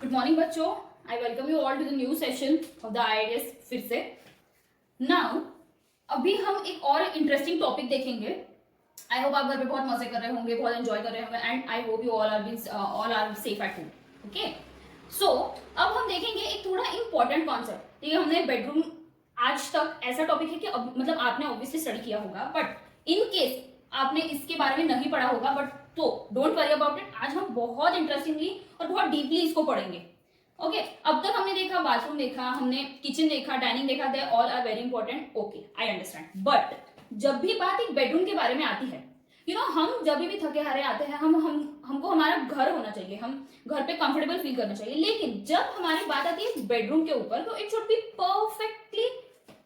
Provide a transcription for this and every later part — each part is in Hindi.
गुड मॉर्निंग बच्चों, I welcome you all to the new session of the IAS. फिर से नाउ अभी हम एक और इंटरेस्टिंग टॉपिक देखेंगे। आई होप आप घर पे बहुत मजे कर रहे होंगे, बहुत एंजॉय कर रहे होंगे and I hope you all are safe at home. Okay, so अब हम देखेंगे एक थोड़ा इंपॉर्टेंट कॉन्सेप्ट। ठीक है, हमने बेडरूम आज तक ऐसा टॉपिक है कि मतलब आपने ऑब्वियसली स्टडी किया होगा, बट इन केस आपने इसके बारे में नहीं पढ़ा होगा, बट तो डोंट वरी अबाउट इट। आज हम बहुत इंटरेस्टिंगली और बहुत डीपली इसको पढ़ेंगे। ओके, अब तक हमने देखा बाथरूम देखा, हमने किचन देखा, डाइनिंग देखा, they all are very important. Okay, I understand. But जब भी बात एक बेडरूम के बारे में आती है, हम जब भी थके हारे आते हैं, हमको हमारा घर होना चाहिए, हम घर पे कंफर्टेबल फील करना चाहिए। लेकिन जब हमारी बात आती है बेडरूम के ऊपर, तो it should be perfectly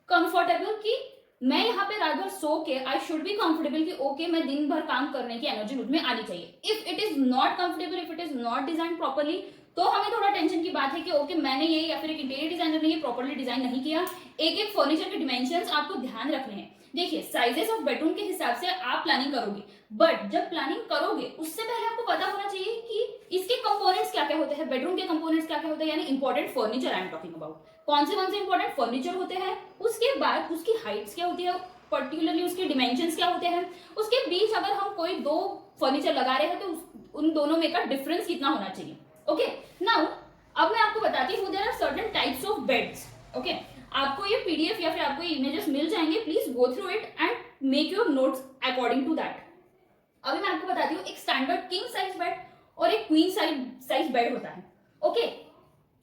comfortable कि मैं यहाँ पे रात भर सो के आई शुड बी कंफर्टेबल कि ओके मैं दिन भर काम करने की एनर्जी मुझ में आनी चाहिए। If it is not comfortable, if it is not design properly, तो हमें थोड़ा टेंशन की बात है कि ओके मैंने ये या फिर एक इंटीरियर डिजाइनर ने ये प्रॉपरली डिजाइन नहीं किया। एक एक फर्नीचर के डिमेंशंस आपको ध्यान रखने हैं। देखिए, साइजेस ऑफ बेडरूम के हिसाब से आप प्लानिंग करोगे, बट जब प्लानिंग करोगे उससे पहले आपको पता होना चाहिए कि इसके कंपोनेंट्स क्या क्या होते हैं, बेडरूम के कंपोनेंट्स क्या क्या होते हैं, यानी important furniture I am talking about. कौन से इंपॉर्टेंट फर्नीचर होते हैं, उसके बाद उसकी हाइट्स क्या होती है, पर्टिकुलरली उसके डिमेंशंस क्या होते हैं, उसके बीच अगर हम कोई दो फर्नीचर लगा रहे हैं तो उन दोनों में का डिफरेंस कितना होना चाहिए। ओके, नाउ अब मैं आपको बताती हूँ there are certain types of beds. Okay, आपको ये पीडीएफ या फिर आपको ये इमेजेस मिल जाएंगे, please go through it and make your notes according to that. अभी मैं आपको बताती हूँ, एक स्टैंडर्ड किंग साइज बेड और एक क्वीन साइज बेड होता है। ओके,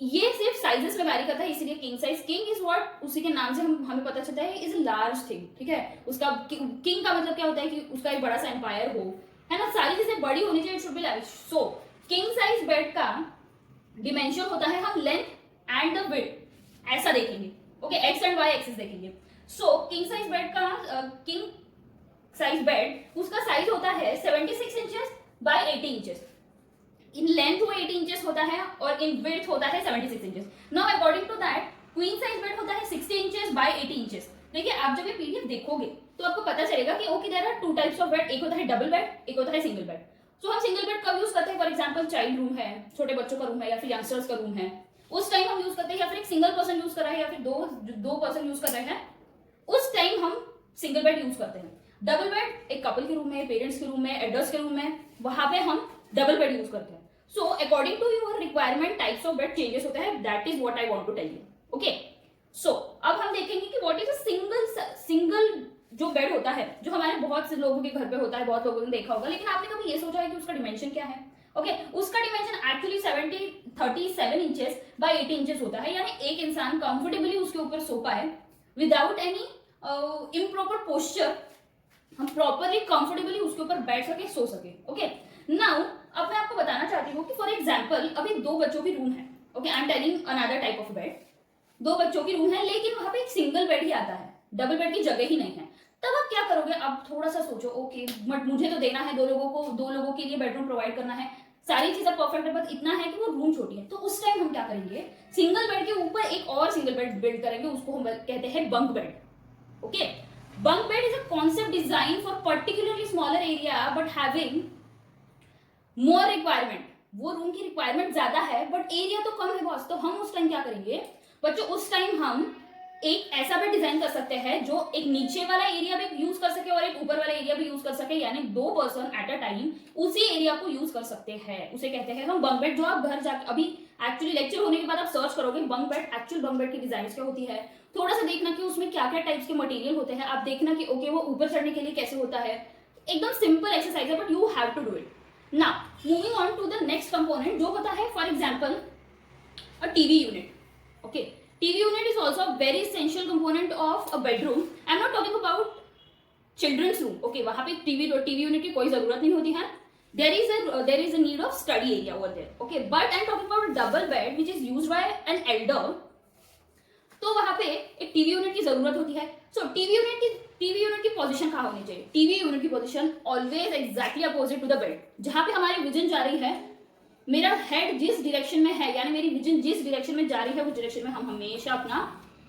ये सिर्फ साइजेस में वैरी करता है, इसलिए king size. King is what, उसी के नाम से हमें पता चलता है इज लार्ज थिंग। ठीक है, उसका किंग का मतलब क्या होता है कि उसका एक बड़ा सा एम्पायर हो, है ना, सारी चीजें बड़ी होनी चाहिए, it should be large. So king size bed का डिमेंशन होता है, हम लेंथ एंड द विड्थ ऐसा देखेंगे। Okay, x and y axis देखेंगे। सो किंग साइज बेड का किंग साइज बेड उसका साइज होता है 76 inches by 80 inches. In length वो 80 इंचेस होता है और इन विड्थ होता है 76 inches. Now according to that queen size bed होता है 60 इंचेस बाय 80 इंचेस। देखिए, आप जब ये पीडीएफ देखोगे तो आपको पता चलेगा कि okay there are two types of bed, एक होता है डबल बेड, एक होता है सिंगल बेड। सो हम सिंगल बेड कब यूज करते हैं, फॉर एग्जांपल चाइल्ड रूम है, छोटे बच्चों का रूम है या फिर यंगस्टर्स का रूम है, उस टाइम हम यूज करते हैं, या फिर एक सिंगल पर्सन यूज कर रहा है या फिर दो पर्सन यूज कर रहे हैं, उस टाइम हम सिंगल बेड यूज करते हैं। डबल बेड एक कपल के रूम में, पेरेंट्स के रूम में, एडल्ट्स के रूम में, वहां पे हम डबल बेड यूज करते हैं। So according to your requirement types of bed changes होता है, that is what I want to tell you. Okay, so अब हम देखेंगे कि व्हाट इज अ सिंगल जो बेड होता है, जो हमारे बहुत से लोगों के घर पे होता है, बहुत लोगों ने देखा होगा, लेकिन आपने कभी ये सोचा है कि उसका डिमेंशन क्या है। ओके, उसका dimension actually 37 inches by 80 inches होता है, यानी एक इंसान कंफर्टेबली उसके ऊपर सो पाए विदाउट एनी इम्प्रॉपर पोस्चर, हम प्रॉपरली कंफर्टेबली उसके ऊपर बैठ सके, सो सके। ओके, नाउ अब मैं आपको बताना चाहती हूँ कि फॉर एग्जांपल अभी दो बच्चों की रूम है। Okay, I am telling another type of bed. दो बच्चों की रूम है, लेकिन वहां पे एक सिंगल बेड ही आता है, डबल बेड की जगह ही नहीं है। तब आप क्या करोगे, आप थोड़ा सा सोचो, ओके बट मुझे तो देना है दो लोगों के लिए बेडरूम प्रोवाइड करना है, सारी चीजें परफेक्ट है, बस इतना है कि वो रूम छोटी है। तो उस टाइम हम क्या करेंगे, सिंगल बेड के ऊपर एक और सिंगल बेड बिल्ड करेंगे, उसको हम कहते हैं bunk bed. Okay, bunk bed is a concept designed for particularly smaller area but having more requirement। वो रूम की रिक्वायरमेंट ज्यादा है बट एरिया तो कम है बॉस। तो हम उस टाइम क्या करेंगे बच्चों, उस टाइम हम एक ऐसा बेड डिजाइन कर सकते हैं जो एक नीचे वाला एरिया भी यूज कर सके और एक ऊपर वाला एरिया भी यूज कर सके, यानी दो पर्सन एट अ टाइम उसी एरिया को यूज कर सकते हैं, उसे कहते हैं हम बंक बेड। जो आप घर जाके अभी एक्चुअली लेक्चर होने के बाद आप सर्च करोगे bunk bed, actual bunk bed की डिजाइन क्या होती है, थोड़ा सा देखना कि उसमें क्या क्या टाइप्स के मटेरियल होते हैं, आप देखना कि ओके वो ऊपर चढ़ने के लिए कैसे होता है। एकदम सिंपल एक्सरसाइज है but you have to do it. Now moving on to the next component जो होता है for example a TV unit. Okay, TV unit is also a very essential component of a bedroom. I'm not talking about children's room. Okay, वहाँ पे TV unit की कोई जरूरत नहीं होती है. There is a need of study area over there. Okay, but I'm talking about a double bed which is used by an elder. तो वहाँ पे एक टीवी यूनिट की जरूरत होती है। सो टीवी यूनिट की पोजीशन कहाँ होनी चाहिए, टीवी यूनिट की position always exactly opposite to the bed. जहाँ पे हमारी विजन जा रही है, मेरा हेड जिस डायरेक्शन में है, यानी मेरी विजन जिस डायरेक्शन में जा रही है उस डायरेक्शन में हम हमेशा अपना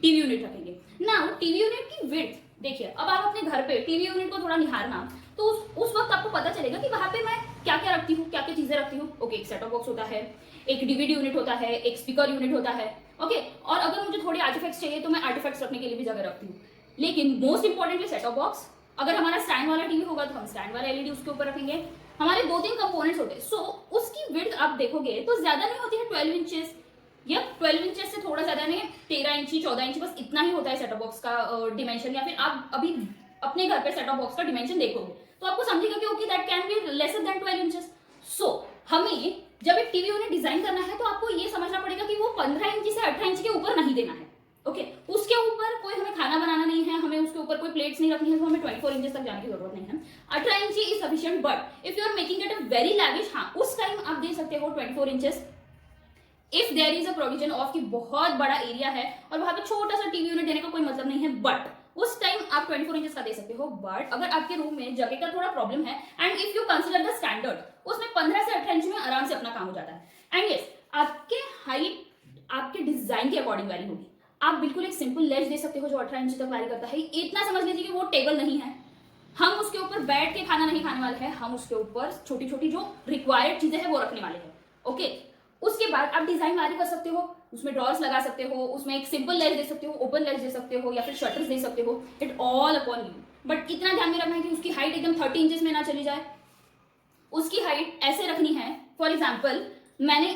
टीवी यूनिट रखेंगे। नाउ टीवी यूनिट की विड्थ देखिए, अब आप अपने घर पे टीवी यूनिट को थोड़ा निहारना, तो उस वक्त आपको पता चलेगा कि वहां पे मैं क्या क्या रखती हूँ, क्या क्या चीजें रखती हूँ। ओके, एक सेट ऑफ बॉक्स होता है, एक डीवीडी यूनिट होता है, एक स्पीकर यूनिट होता है। ओके, और अगर मुझे थोड़े आर्टिफैक्ट्स चाहिए तो मैं आर्टिफैक्ट्स रखने के लिए भी जगह रखती हूँ। लेकिन most importantly set of box, अगर हमारा स्टैंड वाला टीवी होगा तो हम स्टैंड वाला एलईडी उसके ऊपर रखेंगे। हमारे 2-3 कंपोनेंट्स होते हैं, सो उसकी विड्थ आप देखोगे तो ज्यादा नहीं होती है 12 इंचेस, या 12 इंचेस से थोड़ा ज्यादा नहीं, 13 इंची 14 इंची, बस इतना ही होता है सेट ऑफ बॉक्स का डिमेंशन। या फिर आप अभी अपने घर पे सेट ऑफ बॉक्स का डिमेंशन देखोगे तो आपको समझेगा कि okay that can be lesser than 12 inches. So हमें जब एक टीवी यूनिट डिजाइन करना है तो आपको ये समझना पड़ेगा कि वो 15 इंची से 18 इंची के ऊपर नहीं देना है। ओके, उसके ऊपर कोई हमें खाना बनाना नहीं है, हमें उसके ऊपर कोई प्लेट्स नहीं रखनी है, तो हमें 24 इंचेस तक जाने की जरूरत नहीं है। 18 इंची is sufficient, but if you are making it a very lavish, हाँ उस टाइम आप दे सकते हो 24 inches. If there is a provision of कि बहुत बड़ा एरिया है और वहां पे छोटा सा टीवी यूनिट देने का कोई मतलब नहीं है, बट उस टाइम आप 24 इंचेस का दे सकते हो। बट अगर आपके रूम में जगह का थोड़ा प्रॉब्लम है and if you consider the standard, उसमें 15 से 18 इंच में आराम से अपना काम हो जाता है। एंड यस, आपके हाइट आपके डिजाइन के अकॉर्डिंग वैरी होगी। आप बिल्कुल एक सिंपल लेज दे सकते हो जो 18 इंच तक वैरी करता है। इतना समझ लीजिए कि वो टेबल नहीं है, हम उसके ऊपर बैठ के खाना नहीं खाने वाले हैं, हम उसके ऊपर छोटी छोटी जो रिक्वायर्ड चीजें हैं वो रखने वाले हैं। ओके, उसके बाद आप डिजाइन वैरी कर सकते हो, उसमें ड्रॉर्स लगा सकते हो, उसमें एक सिंपल लेज दे सकते हो, ओपन लेज दे सकते हो, या फिर शटर्स दे सकते हो। It all upon you, but इतना ध्यान में रखना है कि उसकी हाइट एकदम 30 इंचेस में ना चली जाए। उसकी हाइट ऐसे रखनी है, फॉर एग्जाम्पल मैंने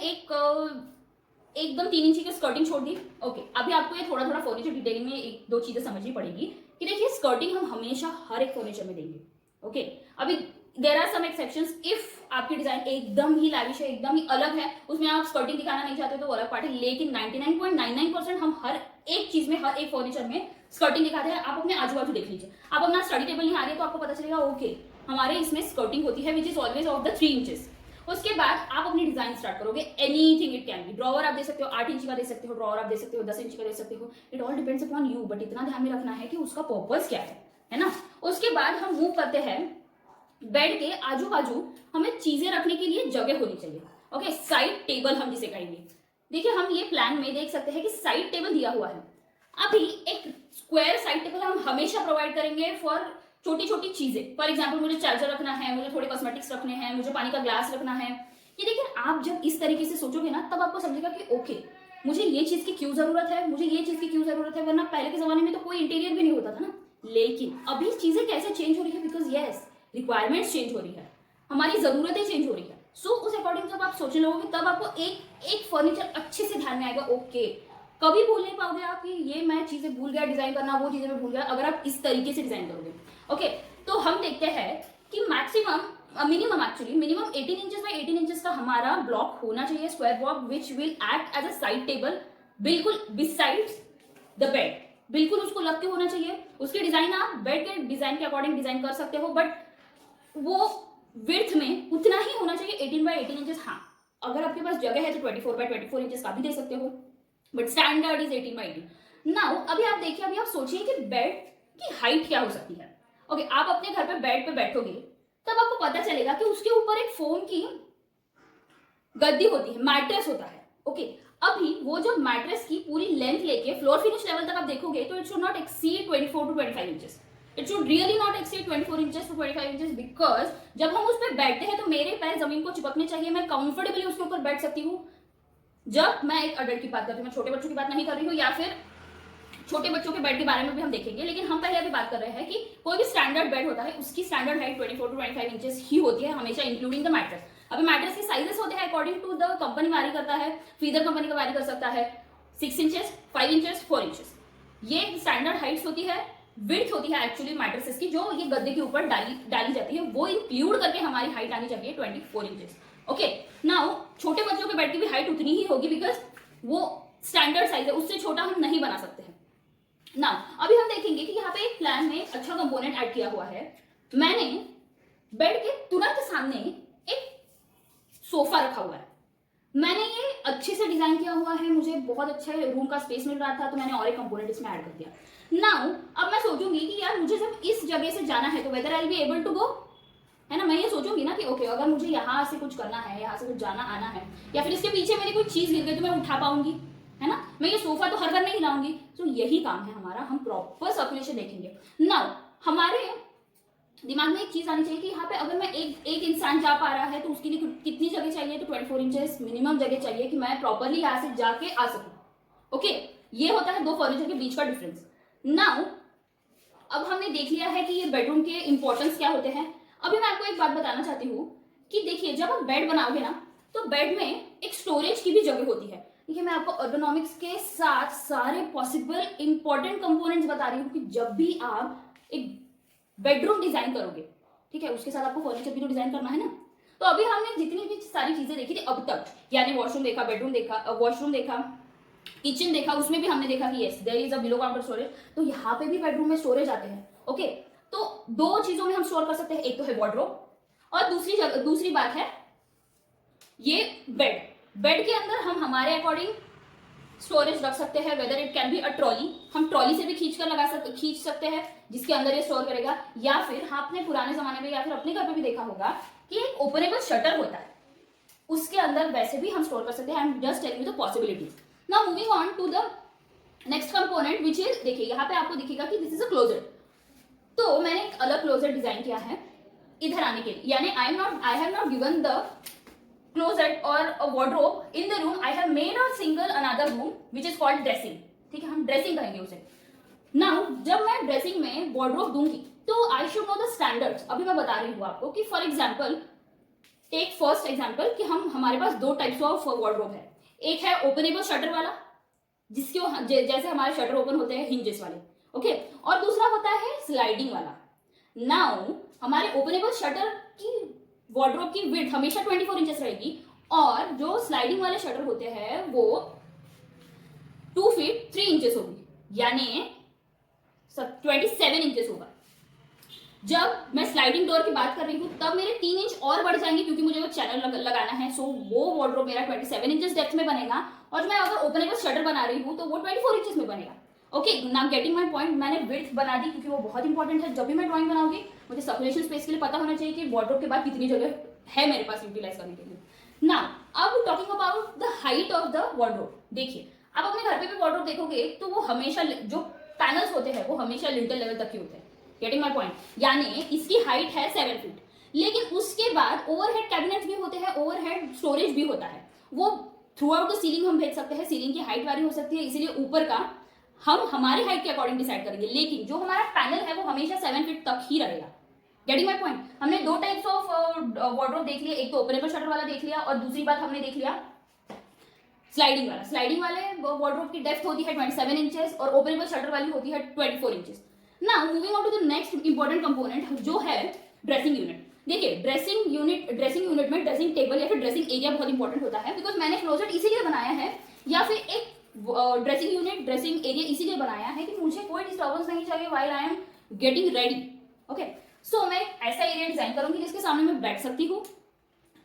एकदम 3 इंची की स्कर्टिंग छोड़ दी। ओके, अभी आपको ये थोड़ा थोड़ा फर्नीचर डिटेलिंग में 1-2 चीजें समझनी पड़ेगी कि देखिए स्कर्टिंग हम हमेशा हर एक फर्नीचर में देंगे। ओके, अभी there are some exceptions, if आपकी डिजाइन एकदम ही लैविश है, एकदम ही अलग है, उसमें आप स्कर्टिंग दिखाना नहीं चाहते तो वो अलग पार्ट है। लेकिन 99.99% हम हर एक चीज में, हर एक फर्नीचर में स्कर्टिंग दिखाते हैं। आप अपने आजू बाजू देख लीजिए, आप अपना स्टडी टेबल नहीं आ रही है तो आपको पता चलेगा ओके हमारे इसमें स्कर्टिंग होती है which is always of the 3 inches. उसके बाद आप अपनी डिजाइन स्टार्ट करोगे। Anything it can be, drawer आप दे सकते हो 8 इंच का दे सकते हो, ड्रॉवर आप दे सकते हो 10 इंच का दे सकते हो। It all depends upon you, but इतना ध्यान में रखना है कि उसका पर्पस क्या है ना। उसके बाद हम मूव करते हैं, बेड के आजू बाजू हमें चीजें रखने के लिए जगह होनी चाहिए। ओके, साइड टेबल हम जिसे कहेंगे। देखिए हम ये प्लान में देख सकते हैं कि साइड टेबल दिया हुआ है। अभी एक स्क्वायर साइड टेबल हम हमेशा प्रोवाइड करेंगे फॉर छोटी छोटी चीजें। फॉर एग्जाम्पल मुझे चार्जर रखना है, मुझे थोड़े कॉस्मेटिक्स रखने हैं, मुझे पानी का ग्लास रखना है। ये देखिए आप जब इस तरीके से सोचोगे ना तब आपको समझेगा कि ओके मुझे ये चीज की क्यों जरूरत है, मुझे ये चीज की क्यों जरूरत है। वरना पहले के जमाने में तो कोई इंटीरियर भी नहीं होता था ना। लेकिन अभी चीजें कैसे चेंज हो रही है, बिकॉज यस रिक्वायरमेंट्स चेंज हो रही है, हमारी जरूरतें चेंज हो रही है। सो उस अकॉर्डिंग जब आप सोचने लगोगे तब आपको एक फर्नीचर अच्छे से ध्यान में आएगा। ओके, कभी भूल नहीं पाओगे आप कि ये मैं चीजें भूल गया डिजाइन करना, वो चीजें मैं भूल गया, अगर आप इस तरीके से डिजाइन करोगे। ओके, तो हम देखते हैं कि maximum minimum 18 inches by 18 inches का हमारा ब्लॉक होना चाहिए, square block which will act as a side table, बिल्कुल बिसाइड्स द बेड, बिल्कुल उसको लग के होना चाहिए। उसकी डिजाइन आप बेड के डिजाइन के अकॉर्डिंग डिजाइन कर सकते हो, बट वो विड्थ में उतना ही होना चाहिए 18 बाय 18 इंचेस। हाँ, अगर आपके पास जगह है तो 24 बाय 24 इंचेस का भी दे सकते हो, but standard is 18 by 18। Now अभी आप देखिए, अभी आप सोचिए कि बेड की हाइट क्या हो सकती है। ओके, आप अपने घर पे बेड पे बैठोगे तब आपको पता चलेगा कि उसके ऊपर एक फोम की गद्दी होती है, मैट्रेस होता है। ओके, अभी वो जो मैट्रेस की पूरी लेंथ लेके फ्लोर फिनिश लेवल तक आप देखोगे तो it should not exceed 24 to 25 inches. It should really not exceed 24 inches to 25 inches, because जब हम उस पर बैठते हैं तो मेरे पैर जमीन को चिपकने चाहिए, मैं कंफर्टेबली उसके ऊपर बैठ सकती हूँ। जब मैं एक अडल्ट की बात करती हूँ, मैं छोटे बच्चों की बात नहीं कर रही हूँ, या फिर छोटे बच्चों के बेड के बारे में भी हम देखेंगे। लेकिन हम पहले अभी बात कर रहे हैं कि कोई भी स्टैंडर्ड बेड होता है उसकी स्टैंडर्ड हाइट 24 to 25 इंचेस ही होती है हमेशा, इंक्लूडिंग द मैट्रेस। अभी मैट्रेस के साइजेस होते हैं according to the company vary करता है, फीदर कंपनी का वैरी कर सकता है 6 इंचेस, 5 इंचेस, 4 इंचेस। ये स्टैंडर्ड हाइट्स होती है। विड्थ होती है एक्चुअली मैट्रेसेस की जो ये गद्दे के ऊपर डाली जाती है, वो इंक्लूड करके हमारी हाइट आनी चाहिए 24 इंचेस। ओके, नाउ छोटे बच्चों के बेड की भी हाइट उतनी ही होगी बिकॉज वो स्टैंडर्ड साइज है, उससे छोटा हम नहीं बना सकते हैं। नाउ अभी हम देखेंगे कि यहाँ पे एक प्लान में अच्छा कंपोनेंट ऐड किया हुआ है। मैंने बेड के तुरंत सामने एक सोफा रखा हुआ है। मैंने ये अच्छे से डिजाइन किया हुआ है, मुझे बहुत अच्छा रूम का स्पेस मिल रहा था तो मैंने और एक कंपोनेंट इसमें ऐड कर दिया। नाउ अब मैं सोचूंगी कि यार मुझे जब इस जगह से जाना है तो whether I be able to go, है ना। मैं ये सोचूंगी ना कि ओके अगर मुझे यहाँ से कुछ करना है, यहाँ से कुछ जाना आना है, या फिर इसके पीछे मेरी कोई चीज गिर गई तो मैं उठा पाऊंगी, है ना। मैं ये सोफा तो हर घर नहीं हिलाऊंगी। तो यही काम है हमारा, हम प्रॉपर सर्कुलेशन देखेंगे। नाउ हमारे दिमाग में एक चीज आनी चाहिए कि यहाँ पे अगर मैं एक इंसान जा पा रहा है तो उसके लिए कितनी जगह चाहिए, तो 24 इंचेस मिनिमम जगह चाहिए कि मैं प्रॉपरली यहाँ से जाके आ सकूं। ओके, ये होता है दो फर्नीचर के बीच का डिफरेंस। नाउ अब हमने देख लिया है कि ये बेडरूम के इंपॉर्टेंस क्या होते हैं। अभी मैं आपको एक बात बताना चाहती हूँ कि देखिए, जब आप बेड बनाओगे ना तो बेड में एक स्टोरेज की भी जगह होती है। देखिए, मैं आपको अर्गोनॉमिक्स के साथ सारे पॉसिबल इंपॉर्टेंट कंपोनेंट्स बता रही हूँ कि जब भी आप एक बेडरूम डिजाइन करोगे, ठीक है, उसके साथ आपको फर्नीचर भी तो डिजाइन करना है ना। तो अभी हमने जितनी भी सारी चीजें देखी थी अब तक, यानी वॉशरूम देखा, बेडरूम देखा, वॉशरूम देखा, किचन देखा, उसमें भी हमने देखा कि yes there is a below counter storage. तो यहाँ पे भी बेडरूम में स्टोरेज आते हैं। ओके, तो दो चीजों में हम स्टोर कर सकते हैं, एक तो है वार्डरोब और दूसरी बात है ये बेड। बेड के अंदर हम हमारे अकॉर्डिंग स्टोरेज रख सकते हैं, whether it can be a trolley, हम ट्रॉली से भी खींच सकते हैं जिसके अंदर ये स्टोर करेगा, या फिर आपने पुराने जमाने में या फिर अपने घर पे भी देखा होगा कि एक ओपनेबल शटर होता है, उसके अंदर वैसे भी हम स्टोर कर सकते हैं। I am just telling you the possibilities. Now moving on to the next component which is, देखिए यहाँ पे आपको दिखेगा कि दिस इज अ क्लोजेट। तो मैंने एक अलग क्लोजेट डिजाइन किया है इधर आने के लिए, यानी I have not given the closet or a wardrobe in the room. I have made a single another room which is called dressing. ठीक है, हम ड्रेसिंग कहेंगे उसे। नाउ जब मैं ड्रेसिंग में wardrobe दूंगी तो I should know the standards. अभी मैं बता रही हूँ आपको कि for example, take first example कि हमारे पास दो टाइप्स ऑफ wardrobe है। एक है ओपनेबल शटर वाला, जिसके जैसे हमारे शटर ओपन होते हैं हिंजेस वाले, ओके, और दूसरा होता है स्लाइडिंग वाला। नाउ हमारे ओपनेबल शटर की वार्डरोब की विड्थ हमेशा 24 इंचेस रहेगी, और जो स्लाइडिंग वाले शटर होते हैं वो 2 फीट 3 इंचेस होगी, यानी 27 इंचेस होगा। जब मैं स्लाइडिंग डोर की बात कर रही हूँ तब मेरे 3 इंच और बढ़ जाएंगे क्योंकि मुझे वो चैनल लगाना है। सो वो वार्डरोब मेरा 27 इंचेस डेप्थ में बनेगा, और मैं अगर ओपनेबल शटर बना रही हूँ तो वो 24 इंचेस में बनेगा। Okay, now getting my point. मैंने विड्थ बना दी क्योंकि वो बहुत इंपॉर्टेंट है। जब भी मैं ड्राइंग बनाऊंगी मुझे सर्कुलेशन स्पेस के लिए पता होना चाहिए कि वार्डरोब के बाद कितनी जगह है मेरे पास यूटिलाइज करने के लिए। नाउ अब talking about the height of the wardrobe. देखिए, आप अपने घर पे भी वार्डरोब देखोगे तो वो हमेशा जो पैनल्स होते हैं वो हमेशा लिंटल लेवल तक के होते हैं। गेटिंग माय पॉइंट, यानी इसकी हाइट है 7 फीट, लेकिन उसके बाद ओवरहेड कैबिनेट्स भी होते हैं, ओवरहेड स्टोरेज भी होता है, वो थ्रू आउट द सीलिंग हम भेज सकते हैं। सीलिंग की हाइट वारी हो सकती है, इसीलिए ऊपर का हम हमारी हाइट के अकॉर्डिंग डिसाइड करेंगे, लेकिन जो हमारा पैनल है वो हमेशा 7 फीट तक ही रहेगा। Getting my point. हमने दो टाइप्स ऑफ वार्डरोब देख लिया, एक तो ओपनेबल शटर वाला देख लिया, और दूसरी बात हमने देख लिया स्लाइडिंग वाला। स्लाइडिंग वाले वार्डरोब की डेप्थ होती है 27 इंचेस और ओपनेबल शटर वाली होती है 24 inches. Now moving on to the next important component जो है ड्रेसिंग यूनिट। देखिए, ड्रेसिंग यूनिट में ड्रेसिंग टेबल या फिर ड्रेसिंग एरिया बहुत इंपॉर्टेंट होता है, बिकॉज मैंने क्लोजेट इसीलिए बनाया है, या फिर एक ड्रेसिंग यूनिट ड्रेसिंग एरिया इसीलिए बनाया है कि मुझे कोई डिस्टर्बेंस नहीं चाहिए while I am getting ready. Okay, so मैं ऐसा एरिया डिजाइन करूंगी जिसके सामने मैं बैठ सकती हूँ।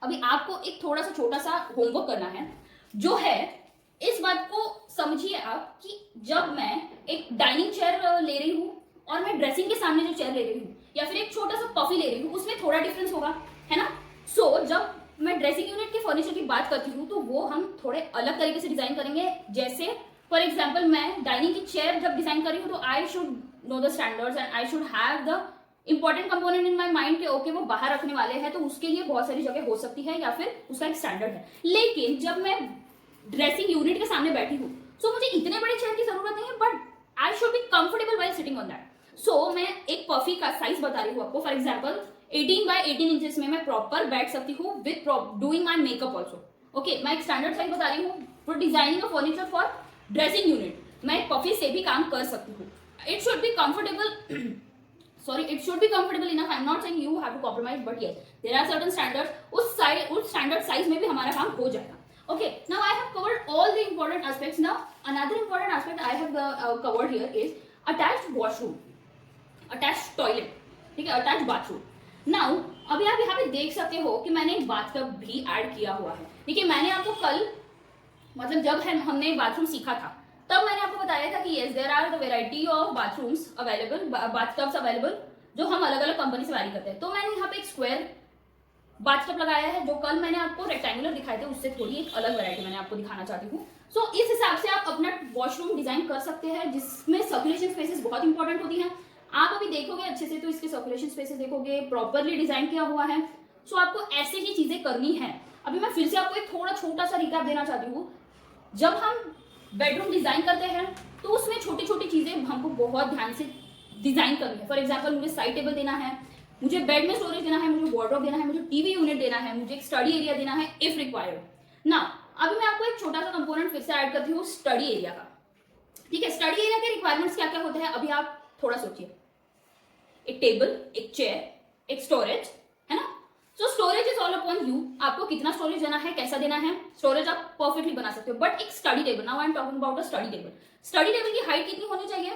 अभी आपको एक थोड़ा सा छोटा सा होमवर्क करना है, जो है इस बात को समझिए आप कि जब मैं एक डाइनिंग चेयर ले रही हूँ और मैं ड्रेसिंग के सामने जो चेयर ले रही हूँ, या फिर एक छोटा सा पफी ले रही हूँ, उसमें थोड़ा डिफरेंस होगा, है ना। सो जब मैं ड्रेसिंग यूनिट के फर्नीचर की बात करती हूँ तो वो हम थोड़े अलग तरीके से डिजाइन करेंगे। जैसे फॉर एग्जाम्पल, मैं डाइनिंग की चेयर जब डिजाइन कर रही हूँ तो I should know the standards and I should have the important component in my mind के ओके वो बाहर रखने वाले हैं, तो उसके लिए बहुत सारी जगह हो सकती है या फिर उसका एक स्टैंडर्ड है। लेकिन जब मैं ड्रेसिंग यूनिट के सामने बैठी हूँ सो मुझे इतने बड़े चेयर की जरूरत नहीं है, but I should be comfortable while sitting on that. So मैं एक पफी का साइज बता रही हूँ आपको। फॉर एग्जाम्पल 18 बाय 18 इंचेस में मैं प्रॉपर बैठ सकती हूँ with doing my makeup also. Okay, मैं एक स्टैंडर्ड साइज बता रही हूँ for designing a furniture for dressing unit. मैं एक पफी से भी काम कर सकती हूँ। It should be comfortable sorry, it should be comfortable enough. I'm not saying you have to compromise, but yes, there are certain standards. उस standard size में भी हमारा काम हो जाएगा। Okay, now I have covered all the important aspects. Now another important aspect I have covered here is attached washroom, attached toilet, ठीक है, attached bathroom. Now अभी आप यहाँ पे देख सकते हो कि मैंने एक बाथटब भी ऐड किया हुआ है। देखिए, मैंने आपको कल मतलब जब हमने बाथरूम सीखा था तब मैंने आपको बताया था कि yes there are the variety of bathrooms available, bathtubs available, जो हम अलग अलग कंपनी से वारी करते हैं। तो मैंने यहाँ पे एक स्क्वायर बाथटब लगाया है, जो कल मैंने आपको रेक्टेंगुलर दिखाए थे, उससे थोड़ी एक अलग वैरायटी मैंने आपको दिखाना चाहती हूँ। सो इस हिसाब से आप अपना वॉशरूम डिजाइन कर सकते हैं जिसमें सर्कुलेशन स्पेसेस बहुत इंपॉर्टेंट होती हैं। आप अभी देखोगे अच्छे से तो इसके सर्कुलेशन स्पेसेस देखोगे, प्रॉपरली डिजाइन किया हुआ है। सो आपको ऐसे ही चीजें करनी है। अभी मैं फिर से आपको एक थोड़ा छोटा सा रिकैप देना चाहती हूँ। जब हम बेडरूम डिजाइन करते हैं तो उसमें छोटी छोटी चीजें हमको बहुत ध्यान से डिजाइन करनी है। फॉर एग्जाम्पल, मुझे साइड टेबल देना है, मुझे बेड में स्टोरेज देना है, मुझे वार्डरोब देना है, मुझे टीवी यूनिट देना है, मुझे एक स्टडी एरिया देना है इफ रिक्वायर्ड। ना अभी मैं आपको एक छोटा सा कंपोनेंट फिर से ऐड करती हूँ, स्टडी एरिया का। ठीक है, स्टडी एरिया के रिक्वायरमेंट्स क्या क्या होते हैं अभी आप थोड़ा सोचिए। एक टेबल, एक चेयर, एक स्टोरेज, है ना। So storage is all upon you, आपको कितना स्टोरेज देना है, कैसा देना है। स्टोरेज आप परफेक्टली बना सकते हो, बट एक study table, now I am talking about a study table. Study table की हाइट कितनी होनी चाहिए।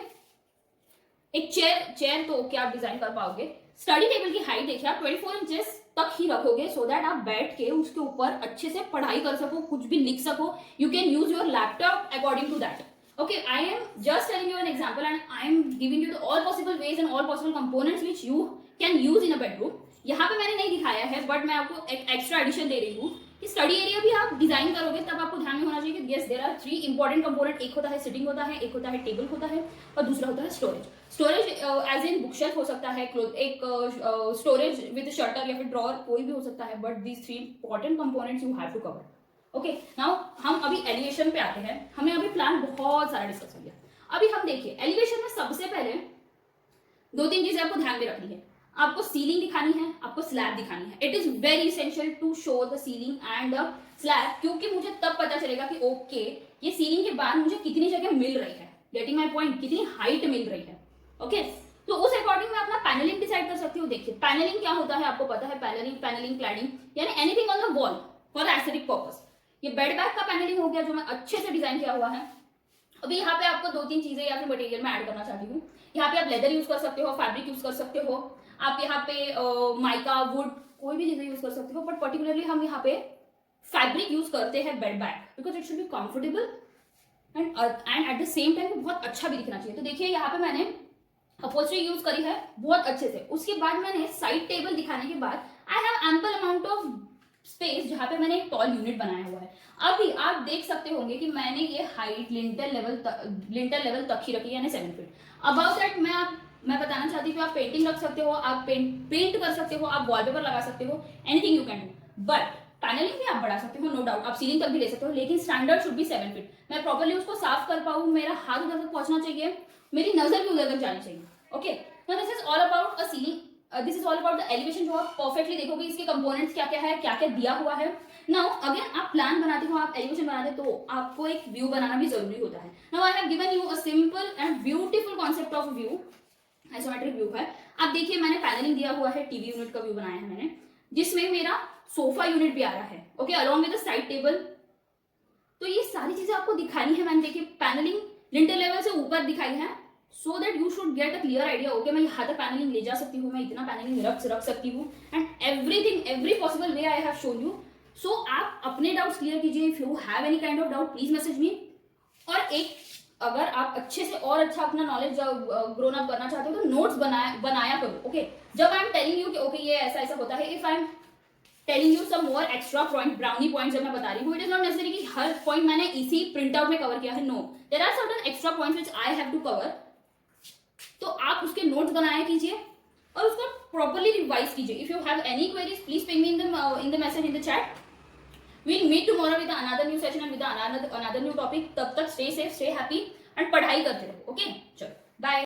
एक चेयर तो ओके आप डिजाइन कर पाओगे, स्टडी टेबल की हाइट देखिए आप 24 इंचेस तक ही रखोगे, सो दैट आप बैठ के उसके ऊपर अच्छे से पढ़ाई कर सको, कुछ भी लिख सको। You can use your laptop according to that. Okay, I am just telling you an example and I am giving you the all possible ways and all possible components which you can use in a bedroom. यहाँ पे मैंने नहीं दिखाया है, बट मैं आपको एक एक्स्ट्रा एडिशन दे रही हूँ कि स्टडी एरिया भी आप डिजाइन करोगे तब आपको ध्यान में होना चाहिए कि yes there are 3 important component. एक होता है सिटिंग होता है, एक होता है टेबल होता है, और दूसरा होता है storage. Storage as in book shelf हो सकता है, एक स्टोरेज विद शटर या फिर ड्रॉर, कोई भी हो सकता है, but these 3 important components you have to cover. Okay, now हम अभी एलिवेशन पे आते हैं। हमने अभी प्लान बहुत सारा डिस्कस कर लिया। अभी हम देखिए एलिवेशन में सबसे पहले 2-3 चीजें आपको ध्यान में रखनी है। आपको सीलिंग दिखानी है, आपको स्लैब दिखानी है। It is very essential to show the ceiling and the slab, क्योंकि मुझे तब पता चलेगा कि ओके ये सीलिंग के बाद मुझे कितनी जगह मिल रही है, गेटिंग माई पॉइंट, कितनी हाइट मिल रही है। ओके, तो उस अकॉर्डिंग मैं अपना पैनलिंग डिसाइड कर सकती हूँ। देखिए पैनलिंग क्या होता है आपको पता है, पैनलिंग क्लैडिंग यानी anything on the wall for aesthetic purpose. ये बेड बैग का पैनलिंग हो गया जो मैं अच्छे से डिजाइन किया हुआ है। अभी यहाँ पे आपको 2-3 चीजें या फिर मटेरियल में ऐड करना चाहती हूँ। यहाँ पे आप लेदर यूज कर सकते हो, फैब्रिक यूज कर सकते हो, आप यहाँ पे माइका, वुड, कोई भी चीजें यूज कर सकते हो, बट पर्टिकुलरली हम यहाँ पे फैब्रिक यूज करते हैं bed bag, because it should be comfortable and at the same time बहुत अच्छा भी दिखना चाहिए। तो देखिए यहाँ पे मैंने अपहोल्स्ट्री यूज करी है बहुत अच्छे से। उसके बाद मैंने साइड टेबल दिखाने के बाद I have ample amount of space जहां पे मैंने एक टॉल यूनिट बनाया हुआ है। अभी आप देख सकते होंगे कि मैंने ये हाइट लिंटर लेवल तक ही रखी, यानी 7 फीट। अबाउट दैट मैं बताना चाहती हूँ, आप पेंटिंग रख सकते हो, आप पेंट कर सकते हो, आप वॉलपेपर लगा सकते हो, anything you can do. But panelling भी आप बढ़ा सकते हो, नो डाउट, आप सीलिंग तक भी ले सकते हो, लेकिन स्टैंडर्ड शुड बी 7 फीट। मैं प्रॉपर्ली उसको साफ कर पाऊँ, मेरा हाथ उधर तक पहुंचना चाहिए, मेरी नजर भी उधर तक जानी चाहिए। Okay, this is all about a ceiling, this is all about the elevation, जो आप परफेक्टली देखोगे इसके कंपोनेंट्स क्या क्या है, क्या क्या दिया हुआ है। नाउ अगर आप प्लान बनाते हो, आप एलिवेशन बनाते हो, तो आपको एक व्यू बनाना भी जरूरी होता है। Now I have given you a simple and beautiful concept of view, isometric view है। आप देखिए मैंने पैनलिंग दिया हुआ है, टीवी यूनिट का व्यू बनाया है मैंने, जिसमें मेरा सोफा यूनिट भी आ रहा है, okay, along with the side table. तो ये सारी चीजें आपको दिखानी है। मैंने देखिए पैनलिंग लिंटर लेवल से ऊपर दिखाई है, so that you should get a clear idea, okay, मैं यहाँ तक पैनलिंग ले जा सकती हूँ, मैं इतना पैनलिंग रख सकती हूँ, and everything every possible way I have shown you. So आप अपने डाउट्स क्लियर कीजिए। If you have any kind of doubt please message me. और एक अगर आप अच्छे से और अच्छा अपना नॉलेज ग्रोन अप करना चाहते हो तो नोट्स बनाया करो। ओके, जब आई एम टेलिंग यू कि ओके ये ऐसा ऐसा होता है, if I am telling you some more extra point, brownie point जब मैं बता रही हूँ, इट इज नॉट नेसेसरी कि हर पॉइंट मैंने इसी प्रिंट आउट में कवर किया है। No, there are certain extra points which I have to cover. तो आप उसके नोट्स बनाया कीजिए और उसको प्रॉपर्ली रिवाइज कीजिए। If you have any queries please ping me in the message in the chat. We'll meet tomorrow with another new session and with another new topic. तब तक stay safe, stay happy and पढ़ाई करते रहो। ओके, चलो।